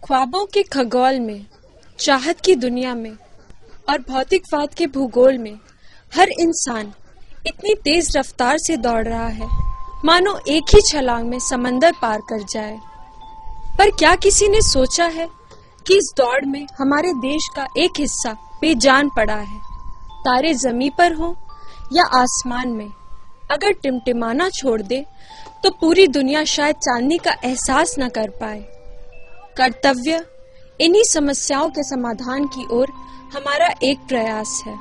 ख्वाबों के खगोल में, चाहत की दुनिया में और भौतिकवाद के भूगोल में हर इंसान इतनी तेज रफ्तार से दौड़ रहा है मानो एक ही छलांग में समंदर पार कर जाए। पर क्या किसी ने सोचा है कि इस दौड़ में हमारे देश का एक हिस्सा बेजान पड़ा है। तारे जमीन पर हो या आसमान में, अगर टिमटिमाना छोड़ दे तो पूरी दुनिया शायद चांदनी का एहसास न कर पाए। कर्तव्य इन्हीं समस्याओं के समाधान की ओर हमारा एक प्रयास है।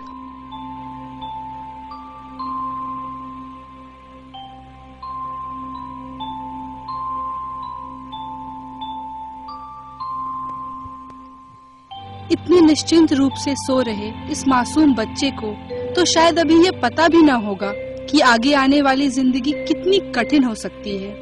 इतने निश्चिंत रूप से सो रहे इस मासूम बच्चे को तो शायद अभी ये पता भी ना होगा कि आगे आने वाली जिंदगी कितनी कठिन हो सकती है।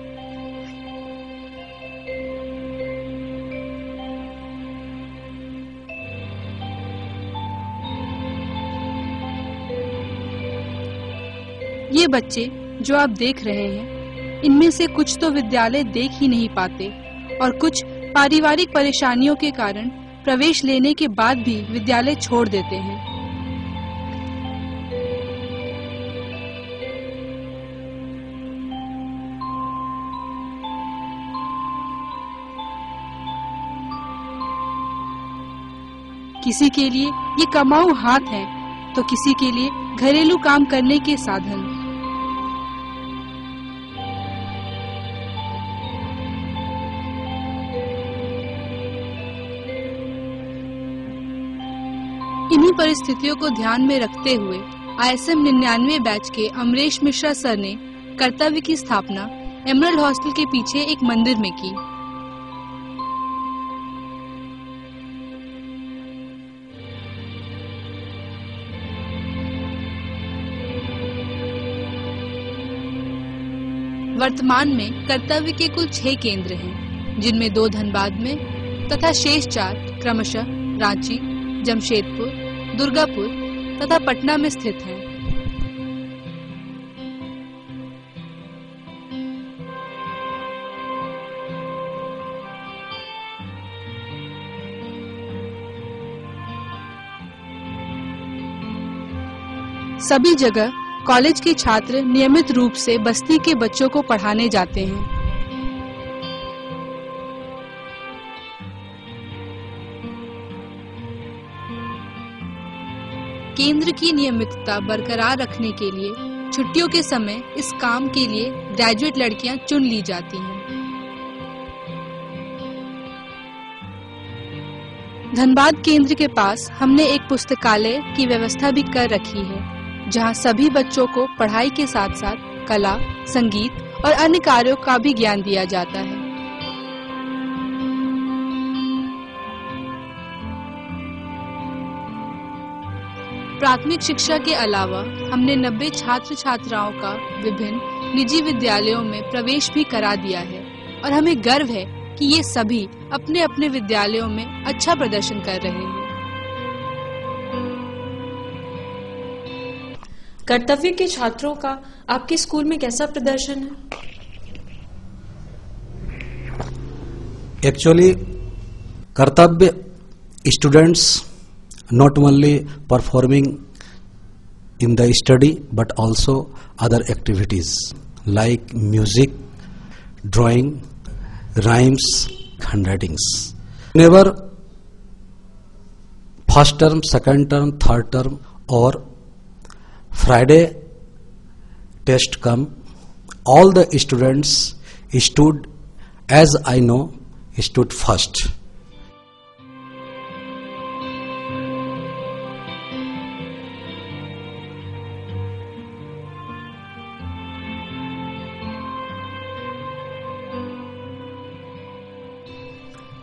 ये बच्चे जो आप देख रहे हैं, इनमें से कुछ तो विद्यालय देख ही नहीं पाते और कुछ पारिवारिक परेशानियों के कारण प्रवेश लेने के बाद भी विद्यालय छोड़ देते हैं। किसी के लिए ये कमाऊ हाथ है तो किसी के लिए घरेलू काम करने के साधन। इन्हीं परिस्थितियों को ध्यान में रखते हुए ISM 99 बैच के अमरेश मिश्रा सर ने कर्तव्य की स्थापना एमरल्ड हॉस्टल के पीछे एक मंदिर में की। वर्तमान में कर्तव्य के कुल 6 केंद्र हैं, जिनमें 2 धनबाद में तथा शेष 4 क्रमशः रांची, जमशेदपुर, दुर्गापुर तथा पटना में स्थित हैं। सभी जगह कॉलेज के छात्र नियमित रूप से बस्ती के बच्चों को पढ़ाने जाते हैं। केंद्र की नियमितता बरकरार रखने के लिए छुट्टियों के समय इस काम के लिए ग्रेजुएट लड़कियां चुन ली जाती हैं। धनबाद केंद्र के पास हमने एक पुस्तकालय की व्यवस्था भी कर रखी है, जहां सभी बच्चों को पढ़ाई के साथ साथ कला, संगीत और अन्य कार्यों का भी ज्ञान दिया जाता है। प्राथमिक शिक्षा के अलावा हमने 90 छात्र छात्राओं का विभिन्न निजी विद्यालयों में प्रवेश भी करा दिया है और हमें गर्व है कि ये सभी अपने अपने विद्यालयों में अच्छा प्रदर्शन कर रहे हैं। कर्तव्य के छात्रों का आपके स्कूल में कैसा प्रदर्शन है? Actually, कर्तव्य students not only performing in the study but also other activities like music, drawing, rhymes, handwritings. Whenever first term, second term, third term or Friday test come, all the students stood, as I know, stood first.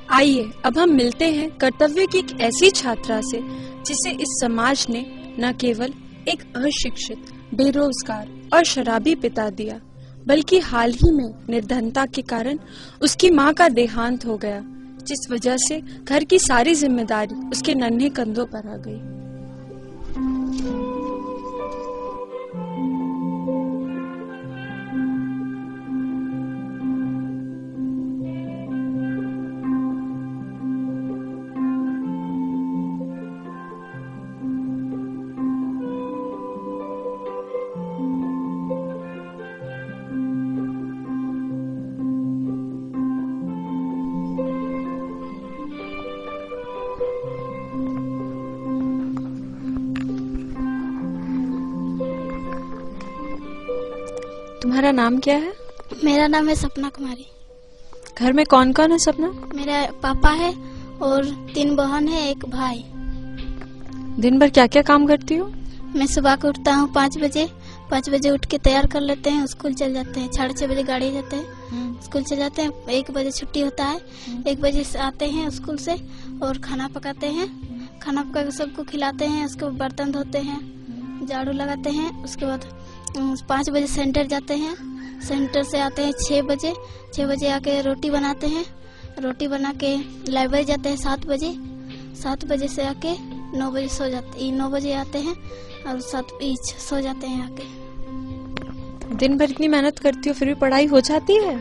आइए अब हम मिलते हैं कर्तव्य की एक ऐसी छात्रा से जिसे इस समाज ने न केवल एक अशिक्षित, बेरोजगार और शराबी पिता दिया, बल्कि हाल ही में निर्धनता के कारण उसकी मां का देहांत हो गया, जिस वजह से घर की सारी जिम्मेदारी उसके नन्हे कंधों पर आ गई। तुम्हारा नाम क्या है? मेरा नाम है सपना कुमारी। घर में कौन कौन है सपना? मेरा पापा है और 3 बहन है, 1 भाई। दिन भर क्या क्या काम करती हो? मैं सुबह को उठता हूँ 5 बजे। 5 बजे उठ के तैयार कर लेते हैं, स्कूल चल जाते हैं। 6:30 बजे गाड़ी जाते हैं, स्कूल चल जाते हैं। 1 बजे छुट्टी होता है। 1 बजे से आते हैं स्कूल से और खाना पकाते हैं। खाना पका के सबको खिलाते हैं। उसके बाद बर्तन धोते हैं, झाड़ू लगाते हैं। उसके बाद 5 बजे सेंटर जाते हैं। सेंटर से आते हैं 6 बजे। 6 बजे आके रोटी बनाते हैं। रोटी बना के लाइब्रेरी जाते हैं 7 बजे। 7 बजे से आके 9 बजे सो जाते। 9 बजे आते हैं और 7 बजे सो जाते हैं आके। दिन भर इतनी मेहनत करती हो फिर भी पढ़ाई हो जाती है?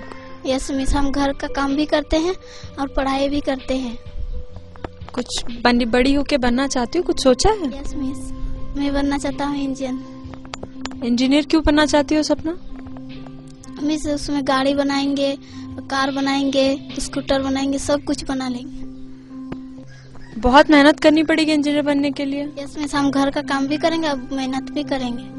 यस मिस, हम घर का काम भी करते हैं और पढ़ाई भी करते हैं। कुछ बड़ी होके बनना चाहती हो? कुछ सोचा है? यस मिस, मैं बनना चाहता हूँ इंजीनियर क्यों बनना चाहती हो सपना? मिस उसमें गाड़ी बनाएंगे, कार बनाएंगे, स्कूटर बनाएंगे, सब कुछ बना लेंगे। बहुत मेहनत करनी पड़ेगी इंजीनियर बनने के लिए। यस मिस, हम घर का काम भी करेंगे और मेहनत भी करेंगे।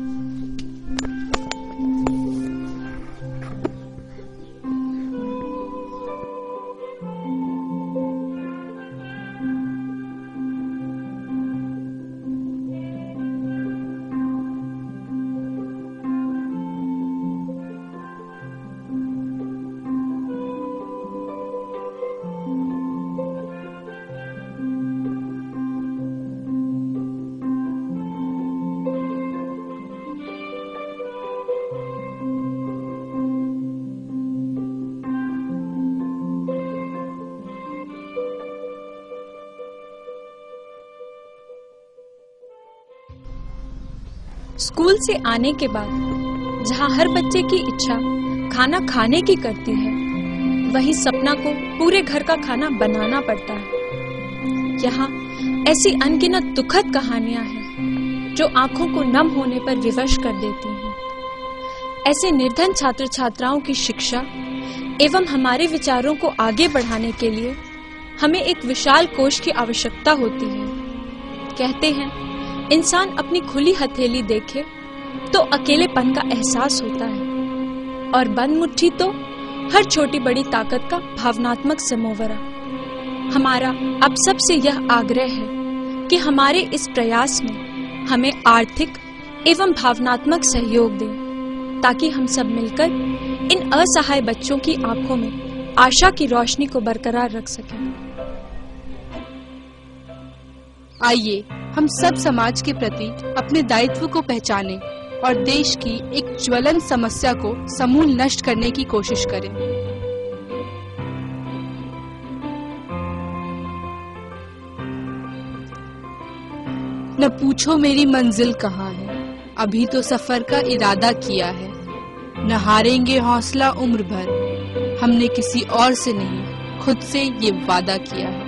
स्कूल से आने के बाद जहाँ हर बच्चे की इच्छा खाना खाने की करती है, वहीं सपना को पूरे घर का खाना बनाना पड़ता है। यहाँ ऐसी अनगिनत दुखद कहानियां हैं जो आंखों को नम होने पर विवश कर देती हैं। ऐसे निर्धन छात्र छात्राओं की शिक्षा एवं हमारे विचारों को आगे बढ़ाने के लिए हमें एक विशाल कोष की आवश्यकता होती है। कहते हैं इंसान अपनी खुली हथेली देखे तो अकेलेपन का एहसास होता है और बंद मुट्ठी तो हर छोटी बड़ी ताकत का भावनात्मक समोवरा। हमारा अब सबसे यह आग्रह है कि हमारे इस प्रयास में हमें आर्थिक एवं भावनात्मक सहयोग दें ताकि हम सब मिलकर इन असहाय बच्चों की आंखों में आशा की रोशनी को बरकरार रख सकें। आइए हम सब समाज के प्रति अपने दायित्व को पहचानें और देश की एक ज्वलंत समस्या को समूल नष्ट करने की कोशिश करें। न पूछो मेरी मंजिल कहाँ है, अभी तो सफर का इरादा किया है। न हारेंगे हौसला उम्र भर, हमने किसी और से नहीं खुद से ये वादा किया है।